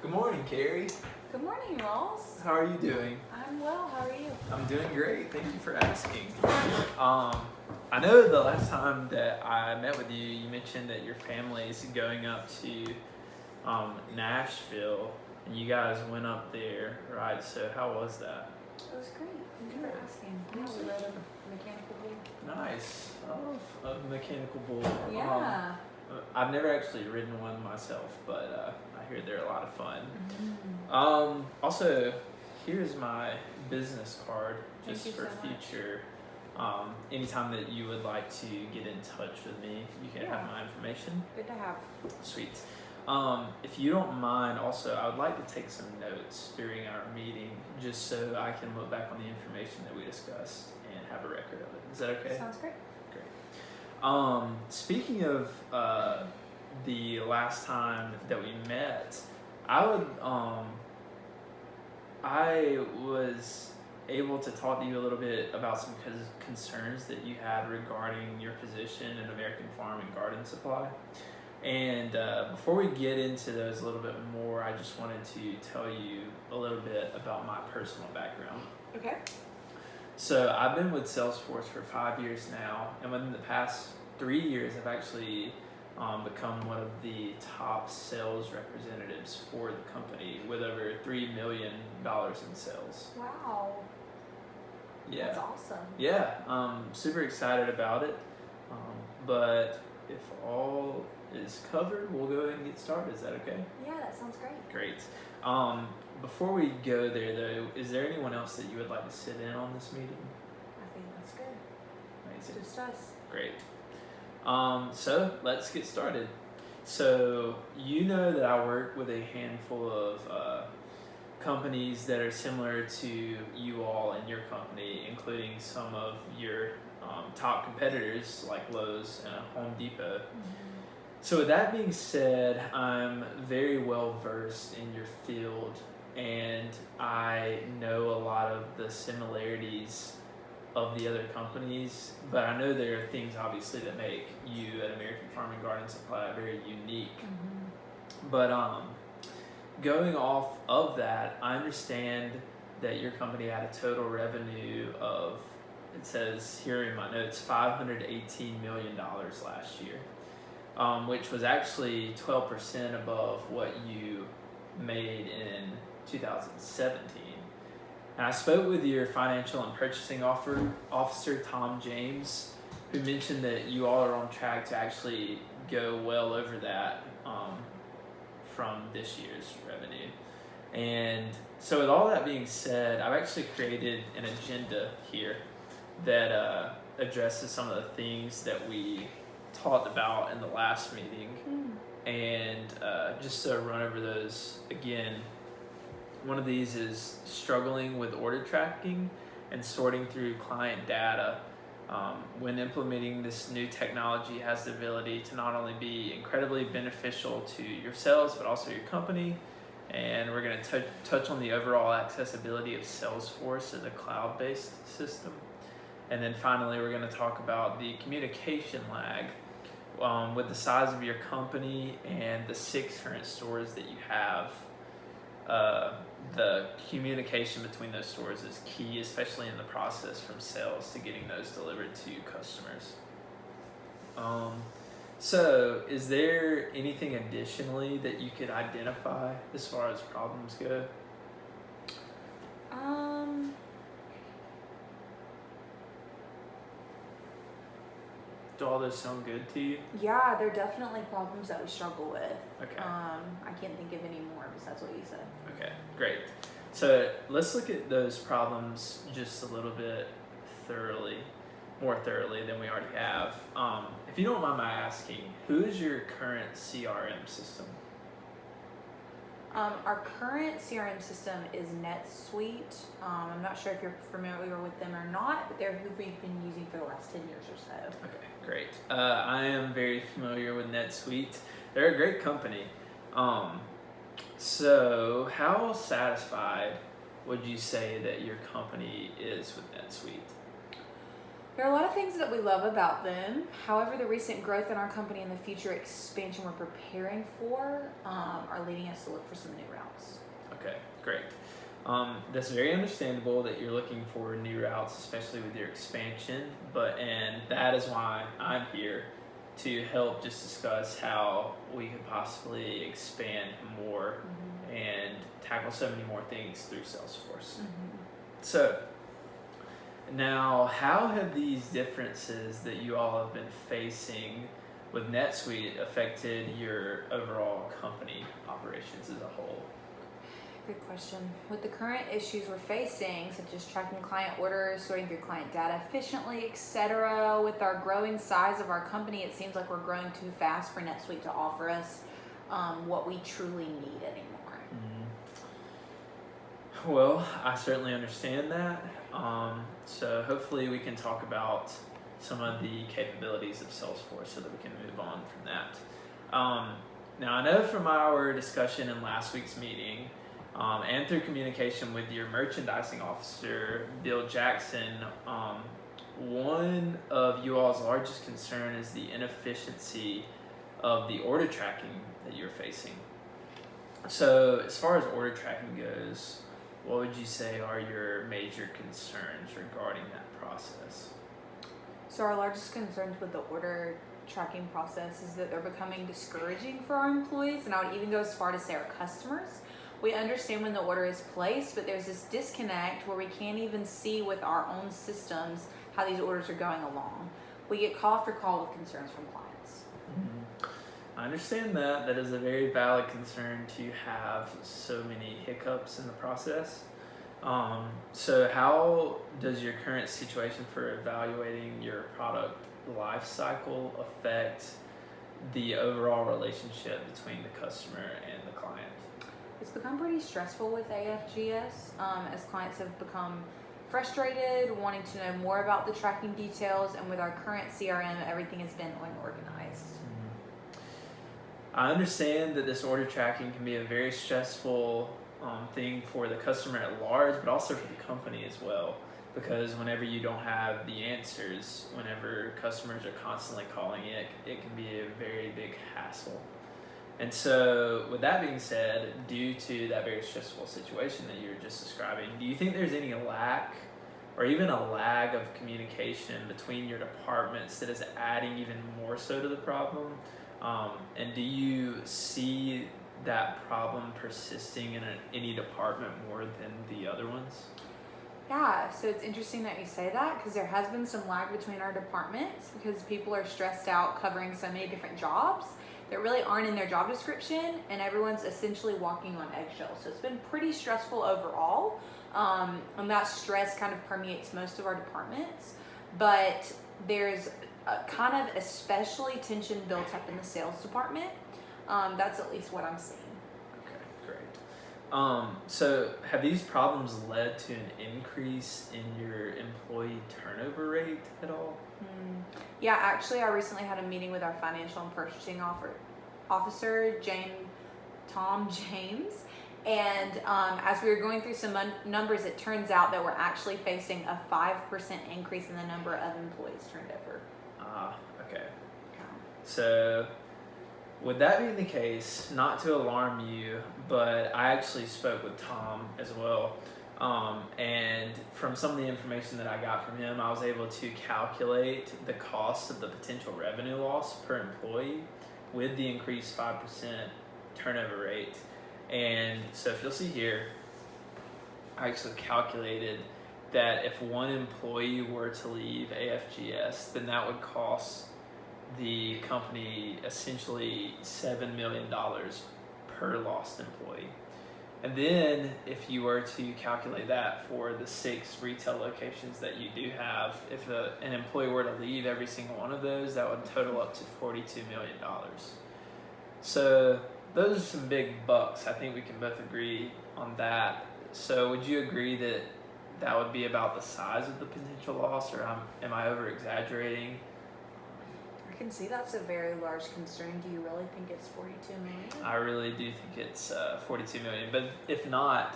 Good morning, Carrie. Good morning, Rawls. How are you doing? I'm well. How are you? I'm doing great. Thank you for asking. I know the last time that I met with you, you mentioned that your family is going up to Nashville, and you guys went up there, right? So how was that? It was great. Thank you for asking. Yeah, we rode a mechanical bull. Nice. I love a mechanical bull. Yeah. I've never actually ridden one myself, but I hear they're a lot of fun. Mm-hmm. Also, here's my business card just Thank you for so much. future. Anytime that you would like to get in touch with me, you can have my information. Good to have. Sweet. If you don't mind, also, I would like to take some notes during our meeting just so I can look back on the information that we discussed and have a record of it. Is that okay? Sounds great. Great. Speaking of the last time that we met, I was able to talk to you a little bit about some concerns that you had regarding your position in American Farm and Garden Supply. And before we get into those a little bit more, I just wanted to tell you a little bit about my personal background. Okay. So I've been with Salesforce for 5 years now, and within the past 3 years, I've actually become one of the top sales representatives for the company with over $3 million in sales. Wow. Yeah. That's awesome. Yeah, super excited about it. But if all is covered, we'll go ahead and get started. Is that okay? Yeah, that sounds great. Great. Before we go there, though, is there anyone else that you would like to sit in on this meeting? I think that's good. Amazing. Just us. Great. So let's get started. So you know that I work with a handful of companies that are similar to you all and your company, including some of your top competitors like Lowe's and Home Depot. Mm-hmm. So with that being said, I'm very well versed in your field, and I know a lot of the similarities of the other companies, but I know there are things obviously that make you at American Farm and Garden Supply very unique. Mm-hmm. But going off of that, I understand that your company had a total revenue of, it says here in my notes, $518 million last year, which was actually 12% above what you made in 2017. And I spoke with your financial and purchasing officer, Tom James, who mentioned that you all are on track to actually go well over that from this year's revenue. And so with all that being said, I've actually created an agenda here that addresses some of the things that we talked about in the last meeting. And just to run over those again, one of these is struggling with order tracking and sorting through client data. When implementing this new technology, has the ability to not only be incredibly beneficial to yourselves, but also your company. And we're going to touch on the overall accessibility of Salesforce as a cloud-based system. And then finally, we're going to talk about the communication lag with the size of your company and the 6 current stores that you have. The communication between those stores is key, especially in the process from sales to getting those delivered to customers. So is there anything additionally that you could identify as far as problems go? Do all those sound good to you? Yeah, they're definitely problems that we struggle with. Okay. I can't think of any more besides what you said. Okay, great. So let's look at those problems just a little bit more thoroughly than we already have. If you don't mind my asking, who is your current CRM system? Our current CRM system is NetSuite. I'm not sure if you're familiar with them or not, but they're who we've been using for the last 10 years or so. Okay, great. I am very familiar with NetSuite. They're a great company. So how satisfied would you say that your company is with NetSuite? There are a lot of things that we love about them. However, the recent growth in our company and the future expansion we're preparing for are leading us to look for some new routes. Okay, great. That's very understandable that you're looking for new routes, especially with your expansion. And that is why I'm here to help just discuss how we could possibly expand more and tackle so many more things through Salesforce. So now, how have these differences that you all have been facing with NetSuite affected your overall company operations as a whole? Good question. With the current issues we're facing, such as tracking client orders, sorting through client data efficiently, etc., with our growing size of our company, it seems like we're growing too fast for NetSuite to offer us what we truly need anymore. Well, I certainly understand that. So hopefully we can talk about some of the capabilities of Salesforce so that we can move on from that. Now, I know from our discussion in last week's meeting, and through communication with your merchandising officer, Bill Jackson, one of you all's largest concern is the inefficiency of the order tracking that you're facing. So as far as order tracking goes, what would you say are your major concerns regarding that process? So our largest concerns with the order tracking process is that they're becoming discouraging for our employees, and I would even go as far to say our customers. We understand when the order is placed, but there's this disconnect where we can't even see with our own systems how these orders are going along. We get call after call with concerns from clients. I understand that. That is a very valid concern to have so many hiccups in the process. So how does your current situation for evaluating your product life cycle affect the overall relationship between the customer and the client? It's become pretty stressful with AFGS as clients have become frustrated, wanting to know more about the tracking details, and with our current CRM, everything has been unorganized. I understand that this order tracking can be a very stressful thing for the customer at large, but also for the company as well. Because whenever you don't have the answers, whenever customers are constantly calling it can be a very big hassle. And so with that being said, due to that very stressful situation that you were just describing, do you think there's any lack or even a lag of communication between your departments that is adding even more so to the problem? And do you see that problem persisting in any department more than the other ones? Yeah, so it's interesting that you say that because there has been some lag between our departments because people are stressed out covering so many different jobs that really aren't in their job description, and everyone's essentially walking on eggshells. So it's been pretty stressful overall, and that stress kind of permeates most of our departments, but there's kind of especially tension built up in the sales department. That's at least what I'm seeing. Okay, great. So have these problems led to an increase in your employee turnover rate at all? Yeah, actually, I recently had a meeting with our financial and purchasing officer, Tom James, and as we were going through some numbers, it turns out that we're actually facing a 5% increase in the number of employees turned over. Okay. So with that being the case, not to alarm you, but I actually spoke with Tom as well. And from some of the information that I got from him, I was able to calculate the cost of the potential revenue loss per employee with the increased 5% turnover rate. And so if you'll see here, I actually calculated that if one employee were to leave AFGS, then that would cost the company essentially $7 million per lost employee. And then if you were to calculate that for the 6 retail locations that you do have, if an employee were to leave every single one of those, that would total up to $42 million. So those are some big bucks. I think we can both agree on that. So would you agree that that would be about the size of the potential loss, or am I over exaggerating? I can see that's a very large concern. Do you really think it's 42 million? I really do think it's 42 million, but if not,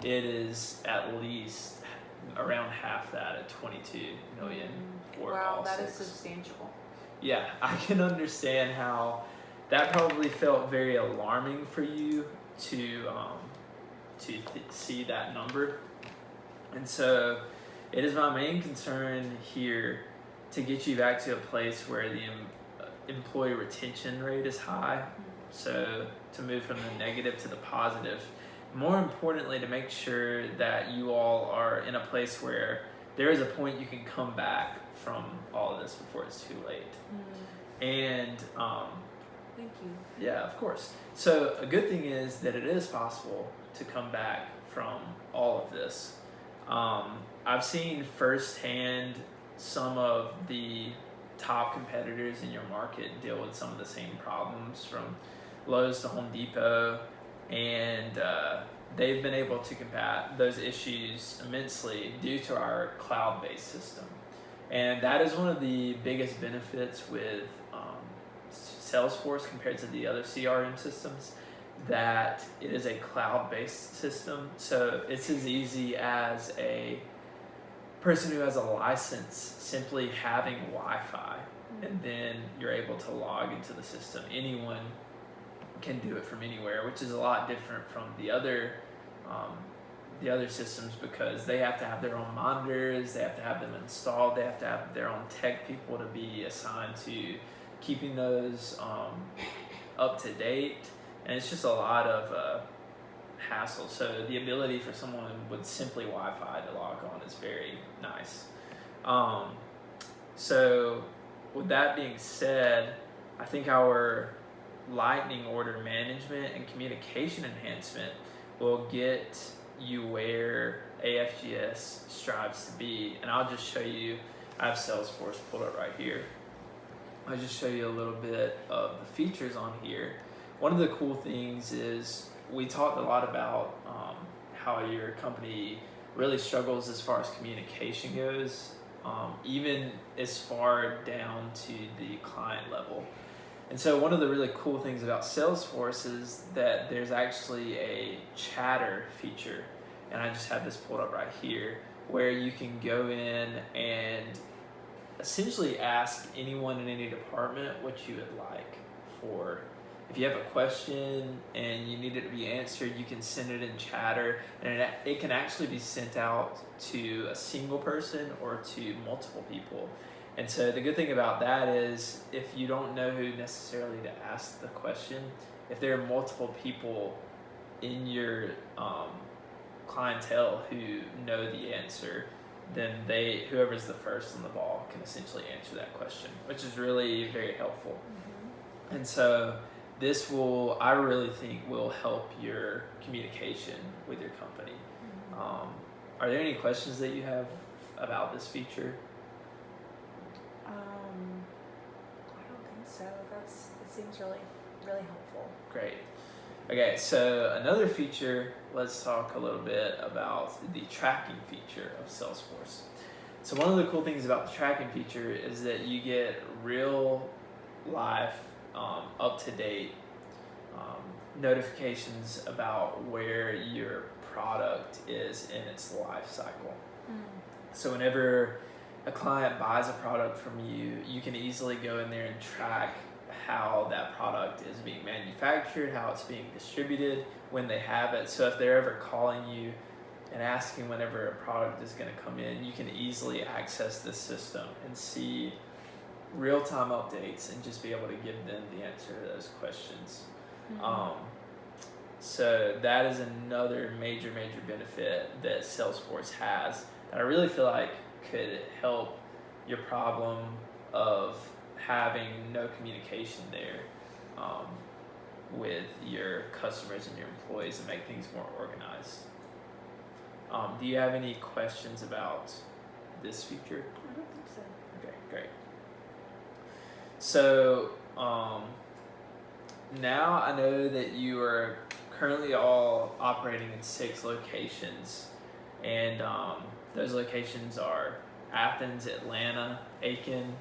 it is at least around half that at 22 million. or wow, all that 6. is substantial. Yeah, I can understand how that probably felt very alarming for you to see that number. And so it is my main concern here to get you back to a place where the employee retention rate is high. So to move from the negative to the positive. More importantly, to make sure that you all are in a place where there is a point you can come back from all of this before it's too late. And thank you. yeah, of course. So a good thing is that it is possible to come back from all of this. I've seen firsthand some of the top competitors in your market deal with some of the same problems, from Lowe's to Home Depot, and they've been able to combat those issues immensely due to our cloud-based system. And that is one of the biggest benefits with Salesforce compared to the other CRM systems, that it is a cloud-based system. So it's as easy as a person who has a license simply having Wi-Fi, and then you're able to log into the system. Anyone can do it from anywhere, which is a lot different from the other systems, because they have to have their own monitors, they have to have them installed, they have to have their own tech people to be assigned to keeping those up to date, and it's just a lot of hassle. So the ability for someone with simply Wi-Fi to log on is very nice. So with that being said, I think our lightning order management and communication enhancement will get you where AFGS strives to be. And I'll just show you, I have Salesforce pulled up right here. I'll just show you a little bit of the features on here. One of the cool things is we talked a lot about how your company really struggles as far as communication goes, even as far down to the client level. And so one of the really cool things about Salesforce is that there's actually a chatter feature, and I just have this pulled up right here, where you can go in and essentially ask anyone in any department what you would like for. If you have a question and you need it to be answered, you can send it in chatter, and it can actually be sent out to a single person or to multiple people. And so the good thing about that is, if you don't know who necessarily to ask the question, if there are multiple people in your clientele who know the answer, then whoever's the first on the ball can essentially answer that question, which is really very helpful. And so this I really think will help your communication with your company. Are there any questions that you have about this feature? I don't think so. It seems really, really helpful. Great. Okay, so another feature, let's talk a little bit about the tracking feature of Salesforce. So one of the cool things about the tracking feature is that you get real life, up-to-date notifications about where your product is in its life cycle. So whenever a client buys a product from you, you can easily go in there and track how that product is being manufactured, how it's being distributed, when they have it. So if they're ever calling you and asking whenever a product is going to come in, you can easily access this system and see real-time updates and just be able to give them the answer to those questions. So that is another major benefit that Salesforce has that I really feel like could help your problem of having no communication there with your customers and your employees, and make things more organized. Do you have any questions about this feature? I don't think so. Okay, great. So now I know that you are currently all operating in 6 locations, and those locations are Athens, Atlanta, Aiken,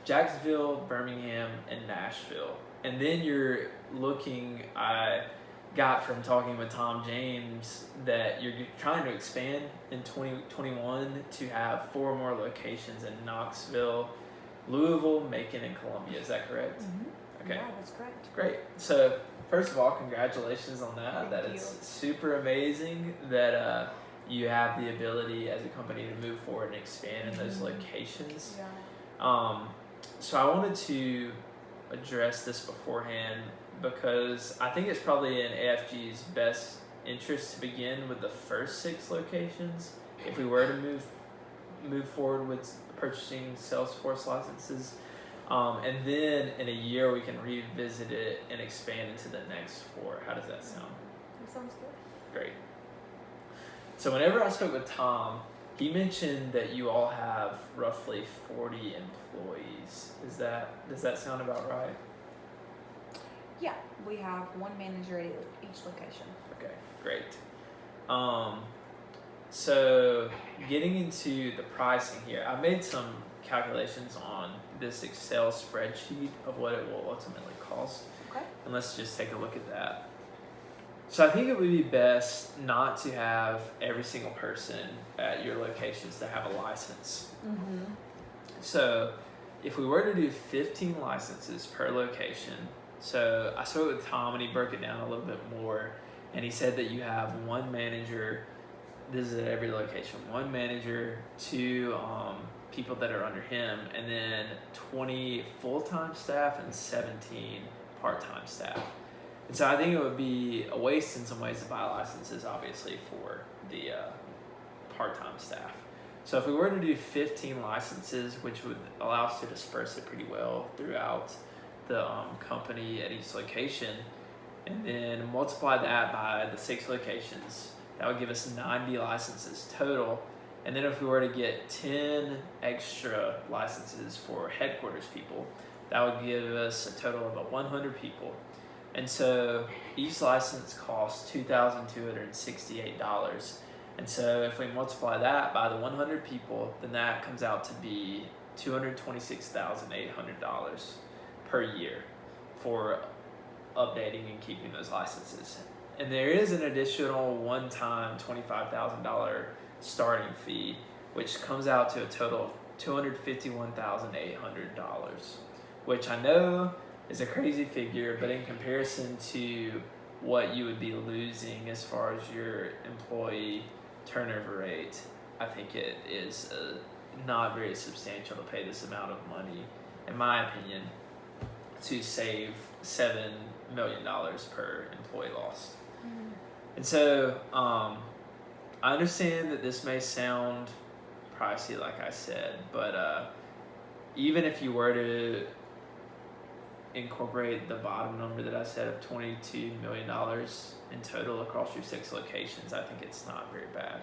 Jacksonville, Birmingham, and Nashville. And then you're looking, I got from talking with Tom James that you're trying to expand in 2021 to have 4 more locations in Knoxville, Louisville, Macon, and Columbia. Is that correct? Mm-hmm. Okay. Yeah, that's correct. Great. So first of all, congratulations on that. Thank you. It's super amazing that you have the ability as a company to move forward and expand in those locations. Yeah. So I wanted to address this beforehand because I think it's probably in AFG's best interest to begin with the first 6 locations if we were to move forward with purchasing Salesforce licenses. And then in a year we can revisit it and expand into the next 4. How does that sound? That sounds good. Great. So whenever I spoke with Tom, he mentioned that you all have roughly 40 employees. Does that sound about right? Yeah, we have 1 manager at each location. Okay, great. So getting into the pricing here, I made some calculations on this Excel spreadsheet of what it will ultimately cost. Okay. And let's just take a look at that. So I think it would be best not to have every single person at your locations to have a license. Mm-hmm. So if we were to do 15 licenses per location, so I spoke with Tom and he broke it down a little bit more, and he said that you have 1 manager, this is at every location, 1 manager, 2 people that are under him, and then 20 full-time staff and 17 part-time staff. And so I think it would be a waste in some ways to buy licenses, obviously, for the part-time staff. So if we were to do 15 licenses, which would allow us to disperse it pretty well throughout the company at each location, and then multiply that by the 6 locations, that would give us 90 licenses total. And then if we were to get 10 extra licenses for headquarters people, that would give us a total of 100 people. And so each license costs $2,268. And so if we multiply that by the 100 people, then that comes out to be $226,800 per year for updating and keeping those licenses. And there is an additional one-time $25,000 starting fee, which comes out to a total of $251,800, which I know is a crazy figure, but in comparison to what you would be losing as far as your employee turnover rate, I think it is not very substantial to pay this amount of money, in my opinion, to save $7 million per employee lost. Mm-hmm. And so I understand that this may sound pricey, like I said, but even if you were to incorporate the bottom number that I said of $22 million in total across your 6 locations, I think it's not very bad.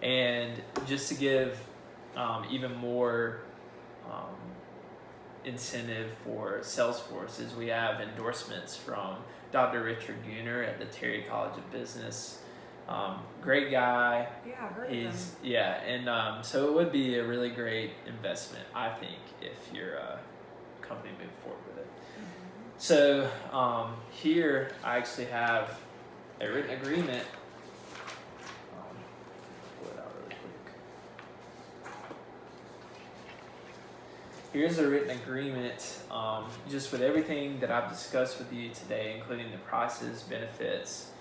And just to give even more incentive for Salesforce is we have endorsements from Dr. Richard Gunner at the Terry College of Business. Great guy. Yeah, I heard of him. Yeah, and so it would be a really great investment, I think, if your company moved forward with it. Mm-hmm. So here I actually have a written agreement. Pull it out really quick. Here's a written agreement just with everything that I've discussed with you today, including the prices, benefits,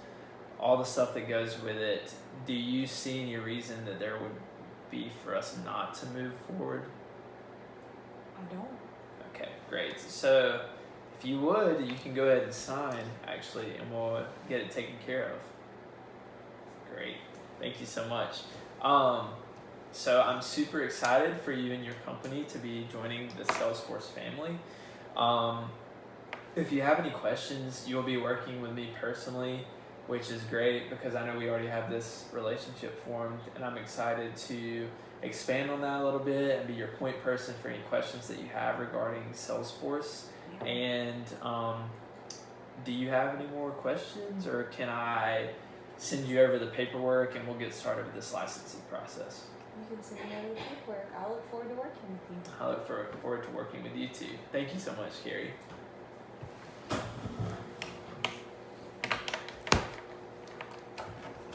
all the stuff that goes with it. Do you see any reason that there would be for us not to move forward? I don't. Okay, great. So if you would, you can go ahead and sign, actually, and we'll get it taken care of. Great. Thank you so much. So I'm super excited for you and your company to be joining the Salesforce family. If you have any questions, you'll be working with me personally, which is great because I know we already have this relationship formed, and I'm excited to expand on that a little bit and be your point person for any questions that you have regarding Salesforce. Yeah. And do you have any more questions, or can I send you over the paperwork and we'll get started with this licensing process? You can send me over the paperwork. I look forward to working with you. I look forward to working with you too. Thank you so much, Carrie.